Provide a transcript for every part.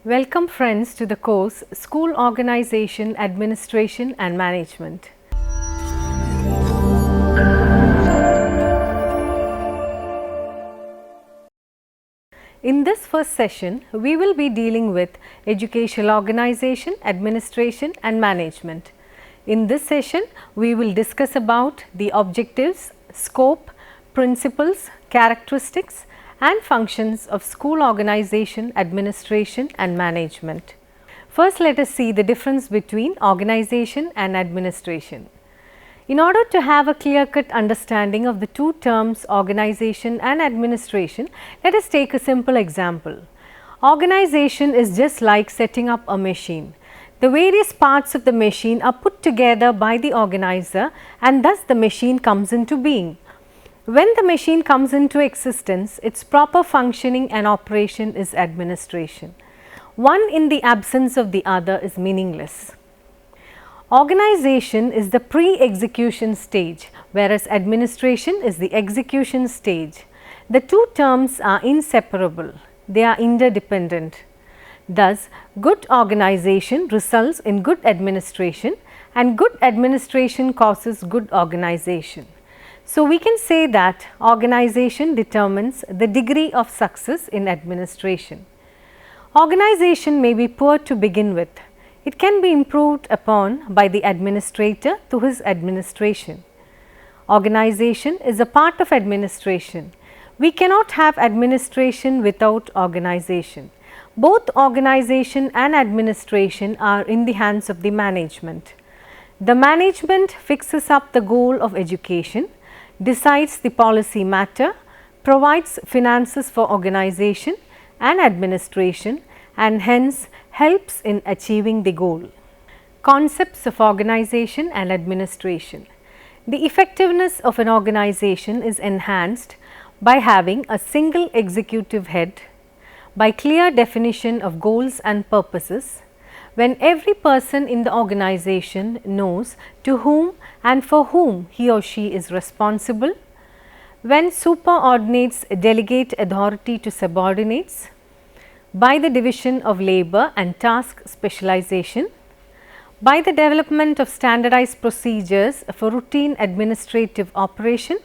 Welcome friends to the course School Organization, Administration and Management. In this first session, we will be dealing with educational organization, administration and management. In this session, we will discuss about the objectives, scope, principles, characteristics and functions of school organization, administration and management. First, let us see the difference between organization and administration. In order to have a clear-cut understanding of the two terms organization and administration, let us take a simple example. Organization is just like setting up a machine. The various parts of the machine are put together by the organizer and thus the machine comes into being. When the machine comes into existence, its proper functioning and operation is administration. One in the absence of the other is meaningless. Organization is the pre-execution stage, whereas administration is the execution stage. The two terms are inseparable. They are interdependent. Thus, good organization results in good administration and good administration causes good organization. So, we can say that organization determines the degree of success in administration. Organization may be poor to begin with. It can be improved upon by the administrator through his administration. Organization is a part of administration. We cannot have administration without organization. Both organization and administration are in the hands of the management. The management fixes up the goal of education, decides the policy matter, provides finances for organization and administration and hence helps in achieving the goal. Concepts of organization and administration. The effectiveness of an organization is enhanced by having a single executive head, by clear definition of goals and purposes, when every person in the organization knows to whom and for whom he or she is responsible, when superordinates delegate authority to subordinates, by the division of labor and task specialization, by the development of standardized procedures for routine administrative operation,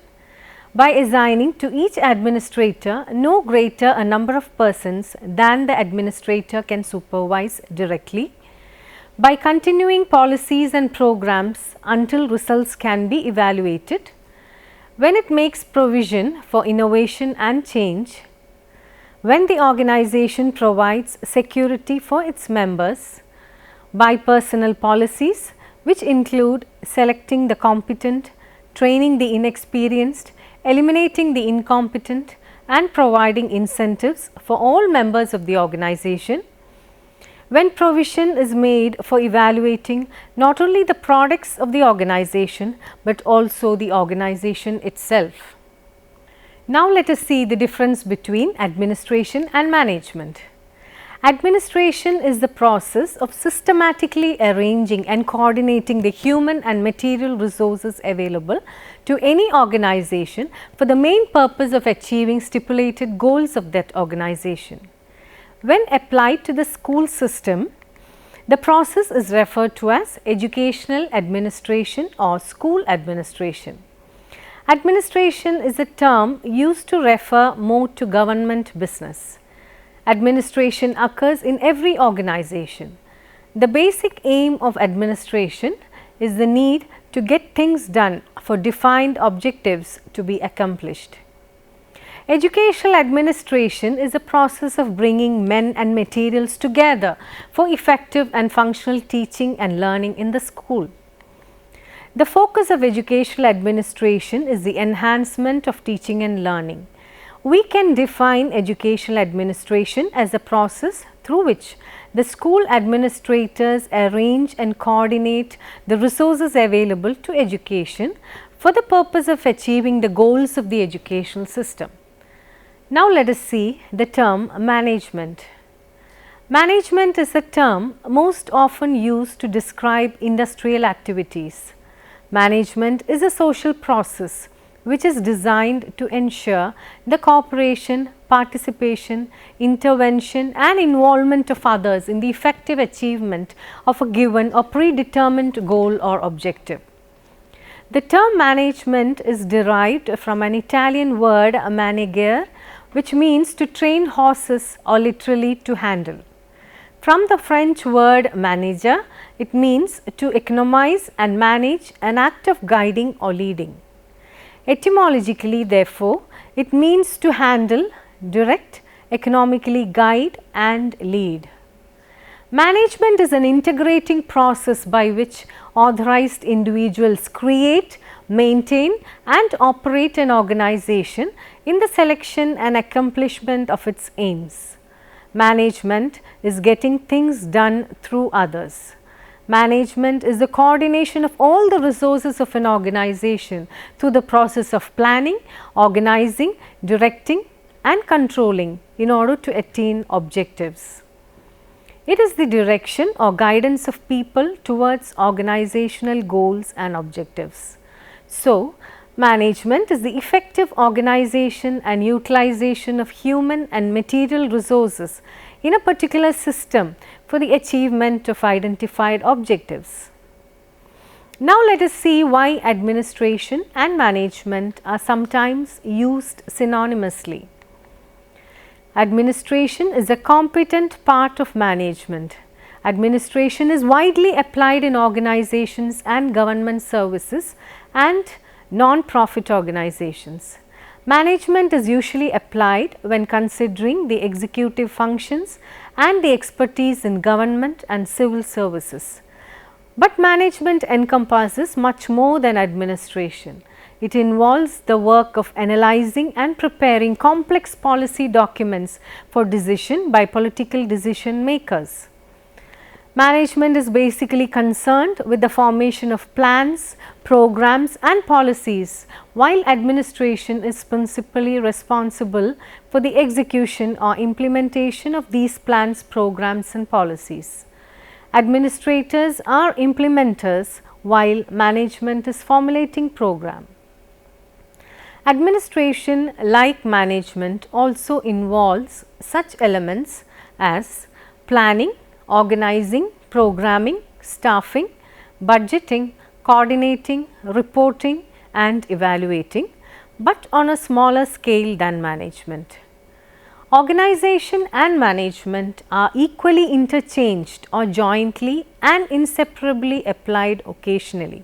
by assigning to each administrator no greater a number of persons than the administrator can supervise directly, by continuing policies and programs until results can be evaluated, when it makes provision for innovation and change, when the organization provides security for its members, by personnel policies which include selecting the competent, training the inexperienced, eliminating the incompetent and providing incentives for all members of the organization, when provision is made for evaluating not only the products of the organization, but also the organization itself. Now, let us see the difference between administration and management. Administration is the process of systematically arranging and coordinating the human and material resources available to any organization for the main purpose of achieving stipulated goals of that organization. When applied to the school system, the process is referred to as educational administration or school administration. Administration is a term used to refer more to government business. Administration occurs in every organization. The basic aim of administration is the need to get things done for defined objectives to be accomplished. Educational administration is a process of bringing men and materials together for effective and functional teaching and learning in the school. The focus of educational administration is the enhancement of teaching and learning. We can define educational administration as a process through which the school administrators arrange and coordinate the resources available to education for the purpose of achieving the goals of the educational system. Now, let us see the term management. Management is a term most often used to describe industrial activities. Management is a social process which is designed to ensure the cooperation, participation, intervention and involvement of others in the effective achievement of a given or predetermined goal or objective. The term management is derived from an Italian word manegere, which means to train horses or literally to handle. From the French word manager, it means to economize and manage an act of guiding or leading. Etymologically, therefore, it means to handle, direct, economically guide and lead. Management is an integrating process by which authorized individuals create, maintain and operate an organization in the selection and accomplishment of its aims. Management is getting things done through others. Management is the coordination of all the resources of an organization through the process of planning, organizing, directing and controlling in order to attain objectives. It is the direction or guidance of people towards organizational goals and objectives. So, management is the effective organization and utilization of human and material resources in a particular system for the achievement of identified objectives. Now, let us see why administration and management are sometimes used synonymously. Administration is a competent part of management. Administration is widely applied in organizations and government services and non-profit organizations. Management is usually applied when considering the executive functions and the expertise in government and civil services. But management encompasses much more than administration. It involves the work of analyzing and preparing complex policy documents for decision by political decision makers. Management is basically concerned with the formation of plans, programs and policies, while administration is principally responsible for the execution or implementation of these plans, programs and policies. Administrators are implementers while management is formulating program. Administration, like management, also involves such elements as planning, organizing, programming, staffing, budgeting, coordinating, reporting and evaluating, but on a smaller scale than management. Organization and management are equally interchanged or jointly and inseparably applied occasionally.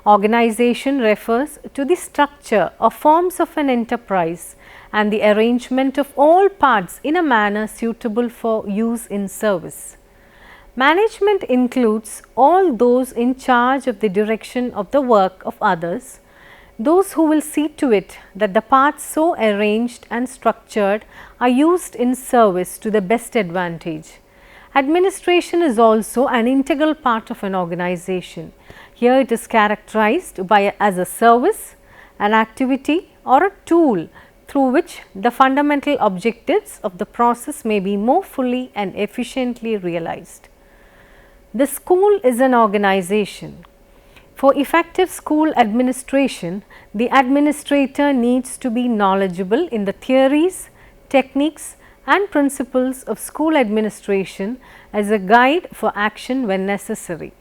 Organization refers to the structure or forms of an enterprise and the arrangement of all parts in a manner suitable for use in service. Management includes all those in charge of the direction of the work of others, those who will see to it that the parts so arranged and structured are used in service to the best advantage. Administration is also an integral part of an organization. Here it is characterized by as a service, an activity or a tool through which the fundamental objectives of the process may be more fully and efficiently realized. The school is an organization. For effective school administration, the administrator needs to be knowledgeable in the theories, techniques and principles of school administration as a guide for action when necessary.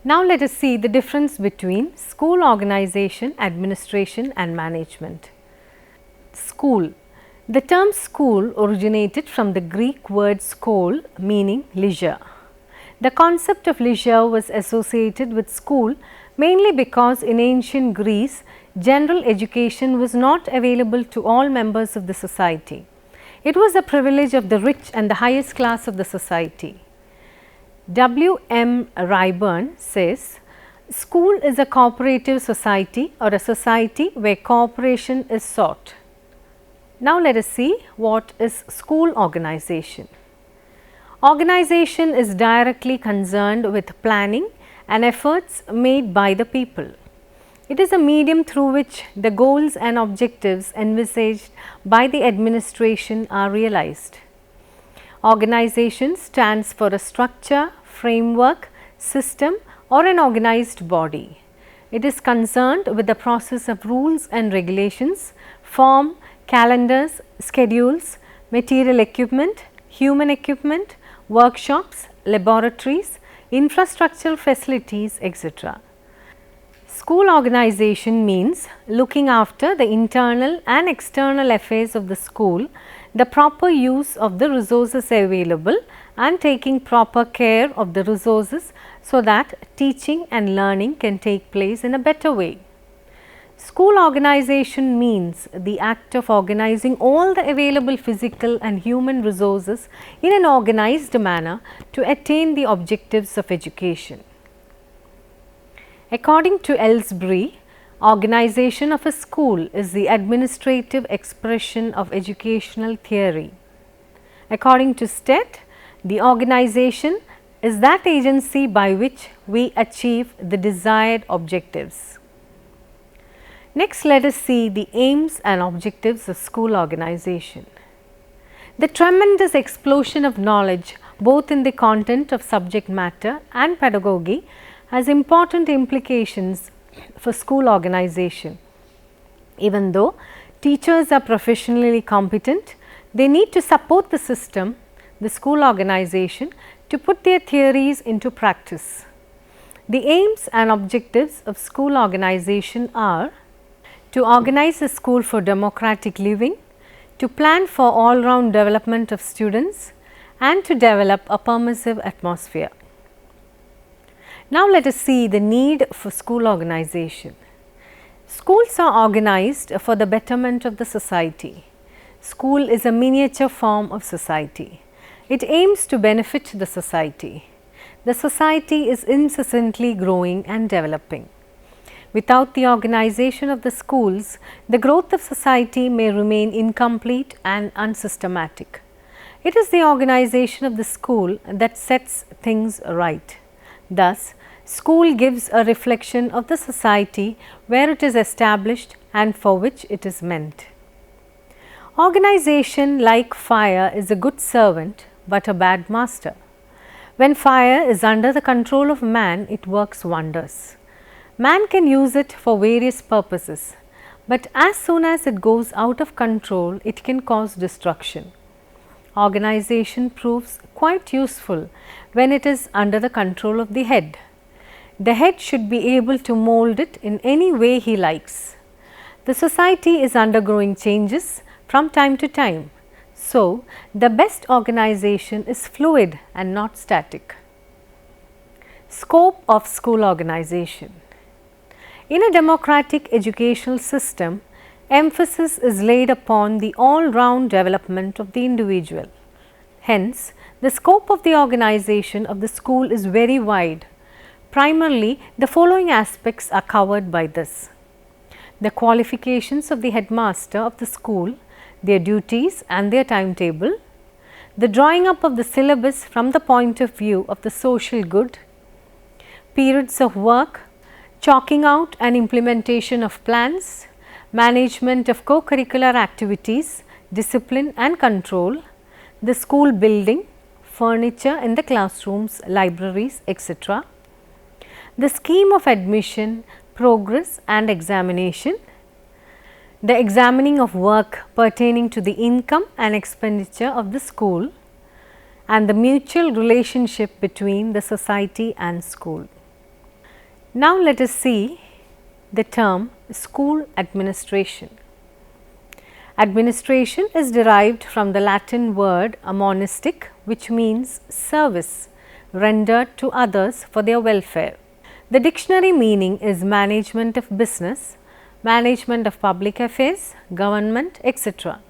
Now, let us see the difference between school organization, administration and management. School. The term school originated from the Greek word skol, meaning leisure. The concept of leisure was associated with school mainly because in ancient Greece, general education was not available to all members of the society. It was the privilege of the rich and the highest class of the society. W.M. Rayburn says, school is a cooperative society or a society where cooperation is sought. Now, let us see what is school organization. Organization is directly concerned with planning and efforts made by the people. It is a medium through which the goals and objectives envisaged by the administration are realized. Organization stands for a structure, framework, system or an organized body. It is concerned with the process of rules and regulations, form, calendars, schedules, material equipment, human equipment, workshops, laboratories, infrastructural facilities, etc. School organization means looking after the internal and external affairs of the school, the proper use of the resources available and taking proper care of the resources so that teaching and learning can take place in a better way. School organization means the act of organizing all the available physical and human resources in an organized manner to attain the objectives of education. According to Ellsbury, organization of a school is the administrative expression of educational theory. According to Stett, the organization is that agency by which we achieve the desired objectives. Next, let us see the aims and objectives of school organization. The tremendous explosion of knowledge both in the content of subject matter and pedagogy has important implications for school organization. Even though teachers are professionally competent, they need to support the system, the school organization, to put their theories into practice. The aims and objectives of school organization are to organize a school for democratic living, to plan for all round development of students, and to develop a permissive atmosphere. Now, let us see the need for school organization. Schools are organized for the betterment of the society. School is a miniature form of society. It aims to benefit the society. The society is incessantly growing and developing. Without the organization of the schools, the growth of society may remain incomplete and unsystematic. It is the organization of the school that sets things right. Thus, school gives a reflection of the society where it is established and for which it is meant. Organization, like fire, is a good servant but a bad master. When fire is under the control of man, it works wonders. Man can use it for various purposes, but as soon as it goes out of control, it can cause destruction. Organization proves quite useful when it is under the control of the head. The head should be able to mold it in any way he likes. The society is undergoing changes from time to time. So, the best organization is fluid and not static. Scope of school organization. In a democratic educational system, emphasis is laid upon the all-round development of the individual. Hence, the scope of the organization of the school is very wide. Primarily, the following aspects are covered by this: the qualifications of the headmaster of the school, their duties and their timetable, the drawing up of the syllabus from the point of view of the social good, periods of work, chalking out and implementation of plans, management of co-curricular activities, discipline and control, the school building, furniture in the classrooms, libraries, etc., the scheme of admission, progress and examination, the examining of work pertaining to the income and expenditure of the school, and the mutual relationship between the society and school. Now, let us see the term school administration. Administration is derived from the Latin word monistic, which means service rendered to others for their welfare. The dictionary meaning is management of business, management of public affairs, government, etc.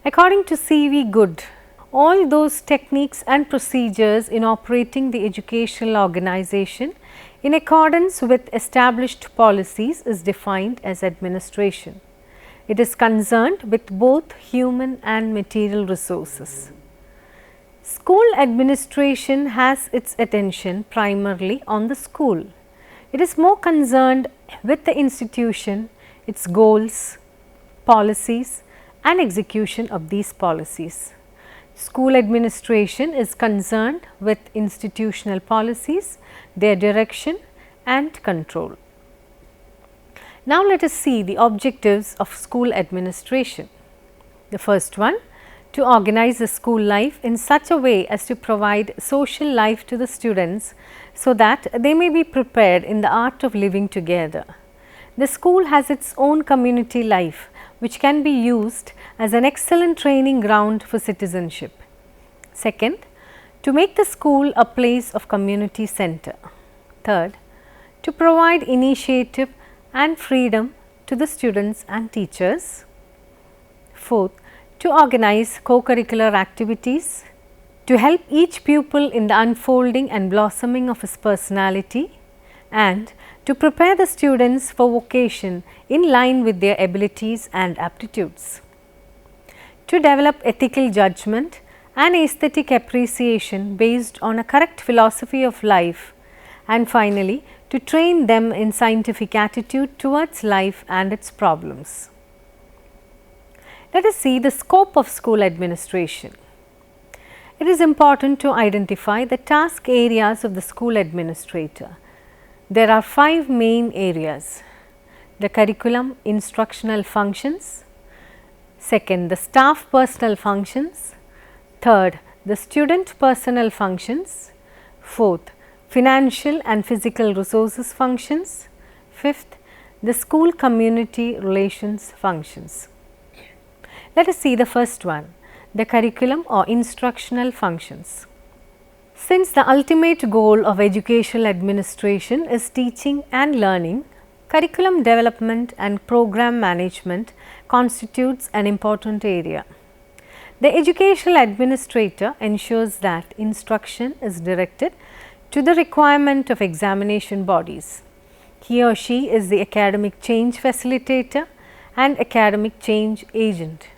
According to C.V. Good, all those techniques and procedures in operating the educational organization in accordance with established policies is defined as administration. It is concerned with both human and material resources. School administration has its attention primarily on the school. It is more concerned with the institution, its goals, policies and execution of these policies. School administration is concerned with institutional policies, their direction and control. Now, let us see the objectives of school administration. The first one, to organize the school life in such a way as to provide social life to the students so that they may be prepared in the art of living together. The school has its own community life, which can be used as an excellent training ground for citizenship. Second, to make the school a place of community center. Third, to provide initiative and freedom to the students and teachers. Fourth, to organize co-curricular activities, to help each pupil in the unfolding and blossoming of his personality, and to prepare the students for vocation in line with their abilities and aptitudes. To develop ethical judgment and aesthetic appreciation based on a correct philosophy of life, and finally, to train them in scientific attitude towards life and its problems. Let us see the scope of school administration. It is important to identify the task areas of the school administrator. There are 5 main areas: the curriculum instructional functions, second the staff personal functions, third the student personal functions, fourth financial and physical resources functions, fifth the school community relations functions. Let us see the first one, the curriculum or instructional functions. Since the ultimate goal of educational administration is teaching and learning, curriculum development and program management constitutes an important area. The educational administrator ensures that instruction is directed to the requirement of examination bodies. He or she is the academic change facilitator and academic change agent.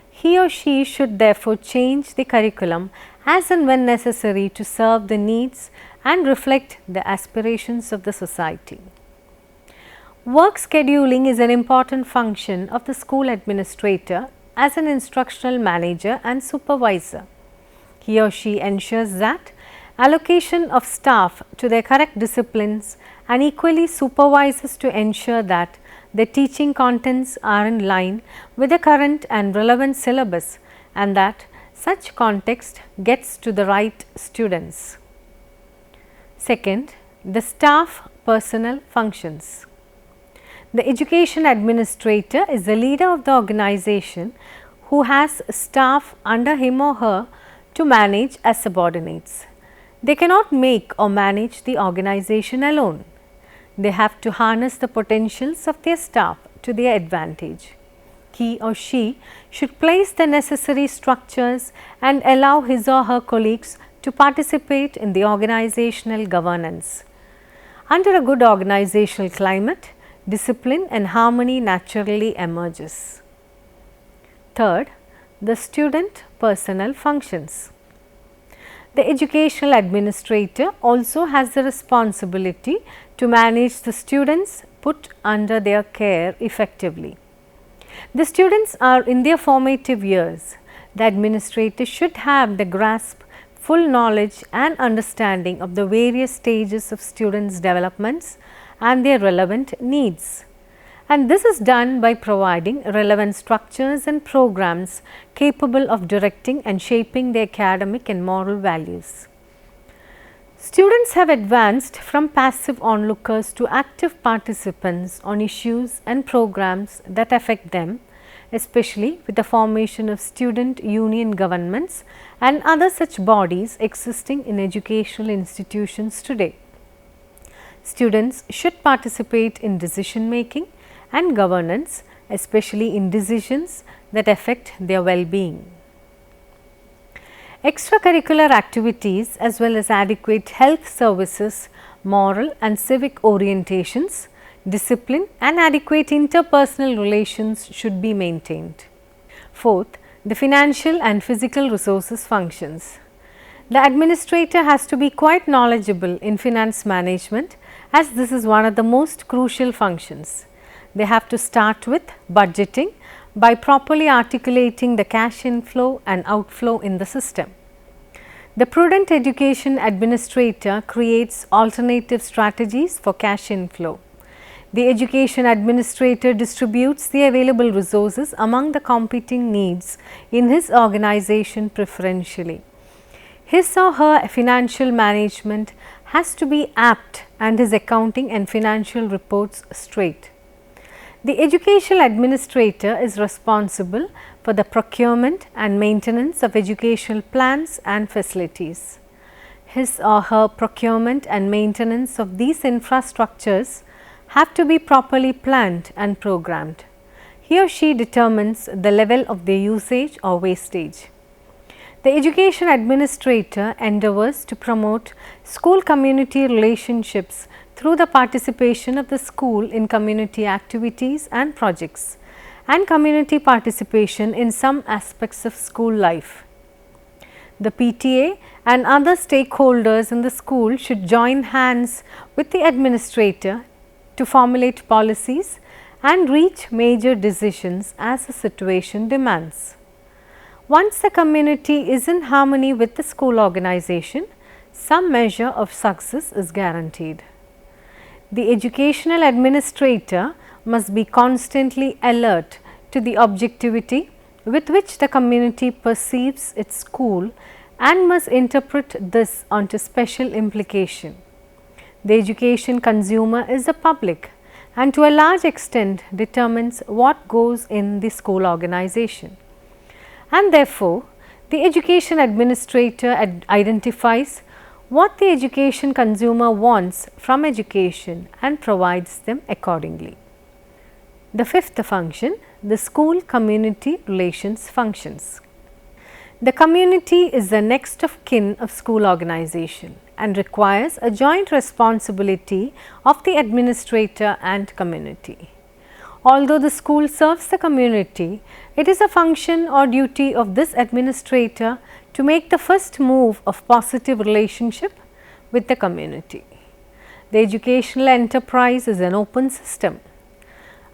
He or she should therefore change the curriculum as and when necessary to serve the needs and reflect the aspirations of the society. Work scheduling is an important function of the school administrator as an instructional manager and supervisor. He or she ensures that allocation of staff to their correct disciplines and equally supervises to ensure that the teaching contents are in line with the current and relevant syllabus and that such context gets to the right students. Second, the staff personnel functions. The education administrator is the leader of the organization who has staff under him or her to manage as subordinates. They cannot make or manage the organization alone. They have to harness the potentials of their staff to their advantage. He or she should place the necessary structures and allow his or her colleagues to participate in the organizational governance. Under a good organizational climate, discipline and harmony naturally emerges. Third, the student personnel functions. The educational administrator also has the responsibility to manage the students put under their care effectively. The students are in their formative years. The administrator should have the grasp, full knowledge and understanding of the various stages of students' developments and their relevant needs. And this is done by providing relevant structures and programs capable of directing and shaping their academic and moral values. Students have advanced from passive onlookers to active participants on issues and programs that affect them, especially with the formation of student union governments and other such bodies existing in educational institutions today. Students should participate in decision making and governance, especially in decisions that affect their well-being. Extracurricular activities as well as adequate health services, moral and civic orientations, discipline and adequate interpersonal relations should be maintained. Fourth, the financial and physical resources functions. The administrator has to be quite knowledgeable in finance management, as this is one of the most crucial functions. They have to start with budgeting by properly articulating the cash inflow and outflow in the system. The prudent education administrator creates alternative strategies for cash inflow. The education administrator distributes the available resources among the competing needs in his organization preferentially. His or her financial management has to be apt and his accounting and financial reports straight. The educational administrator is responsible for the procurement and maintenance of educational plans and facilities. His or her procurement and maintenance of these infrastructures have to be properly planned and programmed. He or she determines the level of their usage or wastage. The education administrator endeavours to promote school community relationships through the participation of the school in community activities and projects, and community participation in some aspects of school life. The PTA and other stakeholders in the school should join hands with the administrator to formulate policies and reach major decisions as the situation demands. Once the community is in harmony with the school organization, some measure of success is guaranteed. The educational administrator must be constantly alert to the objectivity with which the community perceives its school and must interpret this onto special implication. The education consumer is the public and to a large extent determines what goes in the school organization. And therefore, the education administrator identifies what the education consumer wants from education and provides them accordingly. The fifth function, the school community relations functions. The community is the next of kin of school organization and requires a joint responsibility of the administrator and community. Although the school serves the community, it is a function or duty of this administrator to make the first move of positive relationship with the community. The educational enterprise is an open system.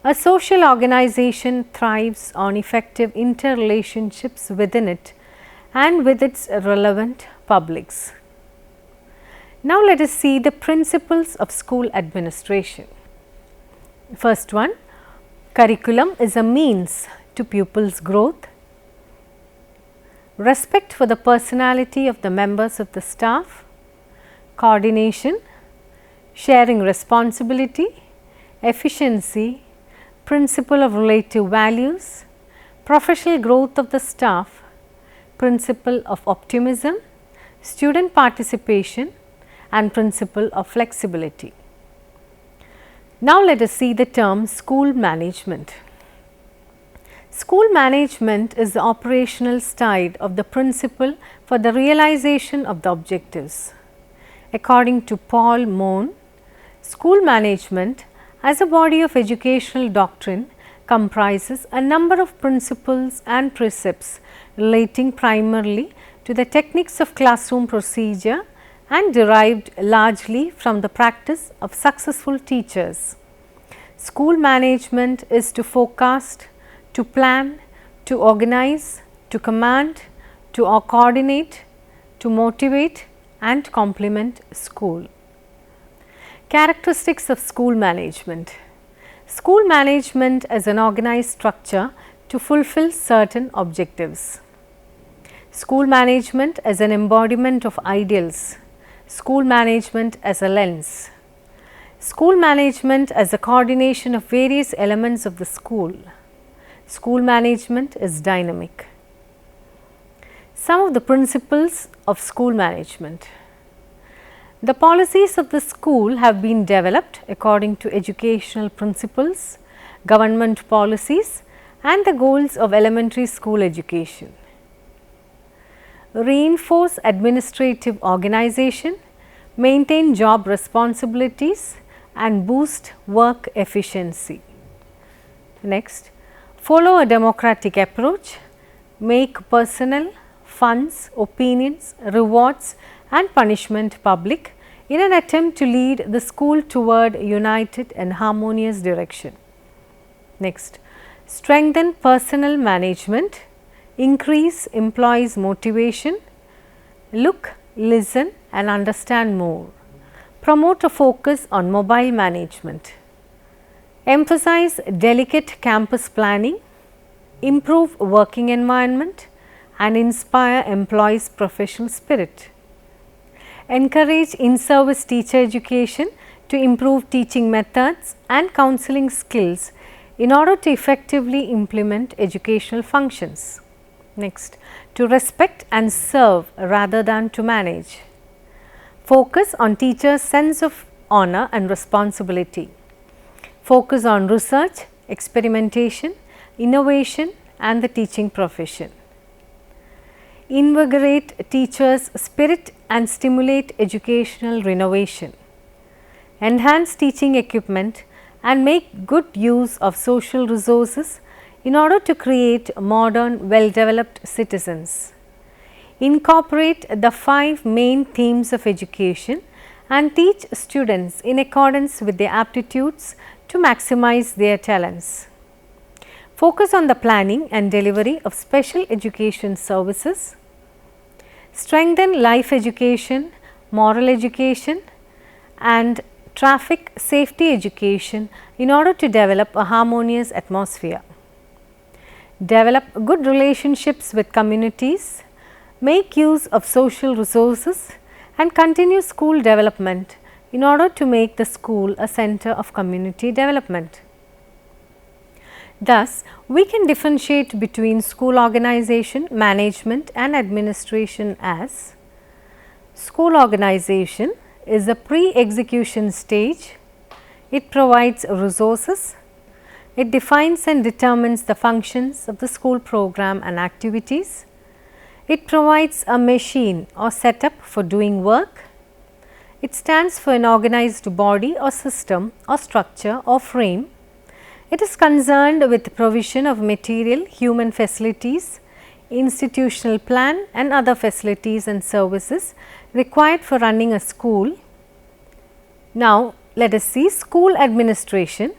A social organization thrives on effective interrelationships within it and with its relevant publics. Now, let us see the principles of school administration. First one, curriculum is a means to pupils' growth. Respect for the personality of the members of the staff, coordination, sharing responsibility, efficiency, principle of relative values, professional growth of the staff, principle of optimism, student participation and principle of flexibility. Now, let us see the term school management. School management is the operational side of the principle for the realization of the objectives. According to Paul Mohn, school management as a body of educational doctrine comprises a number of principles and precepts relating primarily to the techniques of classroom procedure and derived largely from the practice of successful teachers. School management is to forecast, to plan, to organize, to command, to coordinate, to motivate and complement school. Characteristics of school management. School management is an organized structure to fulfill certain objectives. School management as an embodiment of ideals. School management as a lens. School management as a coordination of various elements of the school. School management is dynamic. Some of the principles of school management. The policies of the school have been developed according to educational principles, government policies and the goals of elementary school education. Reinforce administrative organization, maintain job responsibilities and boost work efficiency. Next, follow a democratic approach, make personnel, funds, opinions, rewards and punishment public in an attempt to lead the school toward a united and harmonious direction. Next, strengthen personnel management, increase employees' motivation, look, listen and understand more, promote a focus on mobile management. emphasize delicate campus planning, improve working environment and inspire employees' professional spirit. Encourage in-service teacher education to improve teaching methods and counseling skills in order to effectively implement educational functions. Next, to respect and serve rather than to manage. Focus on teachers' sense of honor and responsibility. Focus on research, experimentation, innovation and the teaching profession. Invigorate teachers' spirit and stimulate educational renovation. Enhance teaching equipment and make good use of social resources in order to create modern, well-developed citizens. Incorporate the 5 main themes of education and teach students in accordance with their aptitudes to maximize their talents. Focus on the planning and delivery of special education services. Strengthen life education, moral education and traffic safety education in order to develop a harmonious atmosphere. Develop good relationships with communities, make use of social resources and continue school development in order to make the school a center of community development. Thus, we can differentiate between school organization, management and administration as: school organization is a pre-execution stage. It provides resources. It defines and determines the functions of the school program and activities. It provides a machine or setup for doing work. It stands for an organized body or system or structure or frame. It is concerned with the provision of material, human facilities, institutional plan and other facilities and services required for running a school. Now, let us see school administration.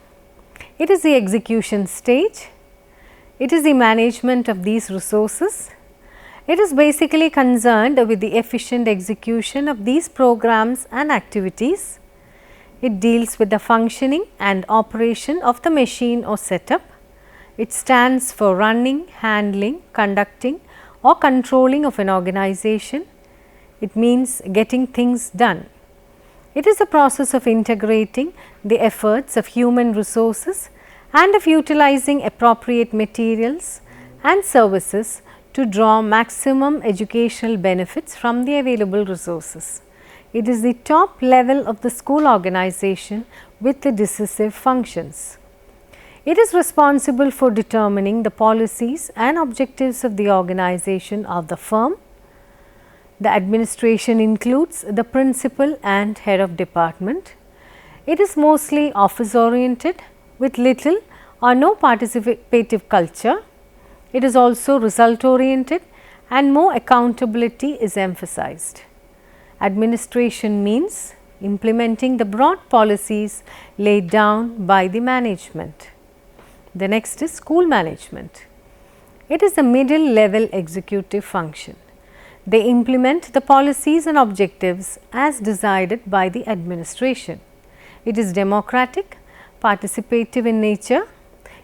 It is the execution stage. It is the management of these resources. It is basically concerned with the efficient execution of these programs and activities. It deals with the functioning and operation of the machine or setup. It stands for running, handling, conducting or controlling of an organization. It means getting things done. It is a process of integrating the efforts of human resources and of utilizing appropriate materials and services to draw maximum educational benefits from the available resources. It is the top level of the school organization with the decisive functions. It is responsible for determining the policies and objectives of the organization of the firm. The administration includes the principal and head of department. It is mostly office oriented with little or no participative culture. It is also result oriented and more accountability is emphasized. Administration means implementing the broad policies laid down by the management. The next is school management. It is a middle level executive function. They implement the policies and objectives as decided by the administration. It is democratic, participative in nature.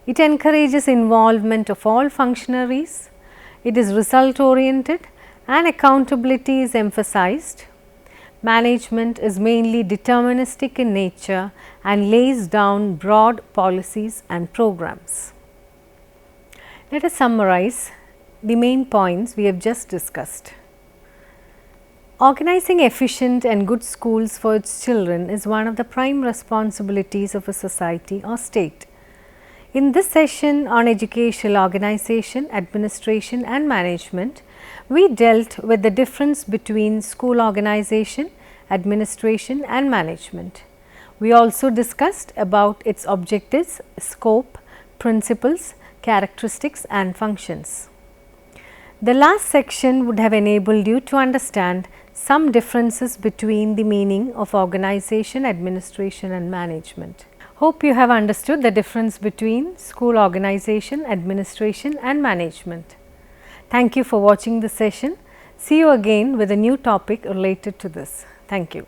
It encourages involvement of all functionaries. It is result oriented and accountability is emphasized. Management is mainly deterministic in nature and lays down broad policies and programs. Let us summarize the main points we have just discussed. Organizing efficient and good schools for its children is one of the prime responsibilities of a society or state. In this session on educational organization, administration and management, we dealt with the difference between school organization, administration and management. We also discussed about its objectives, scope, principles, characteristics and functions. The last section would have enabled you to understand some differences between the meaning of organization, administration and management. Hope you have understood the difference between school organization, administration and management. Thank you for watching the session. See you again with a new topic related to this. Thank you.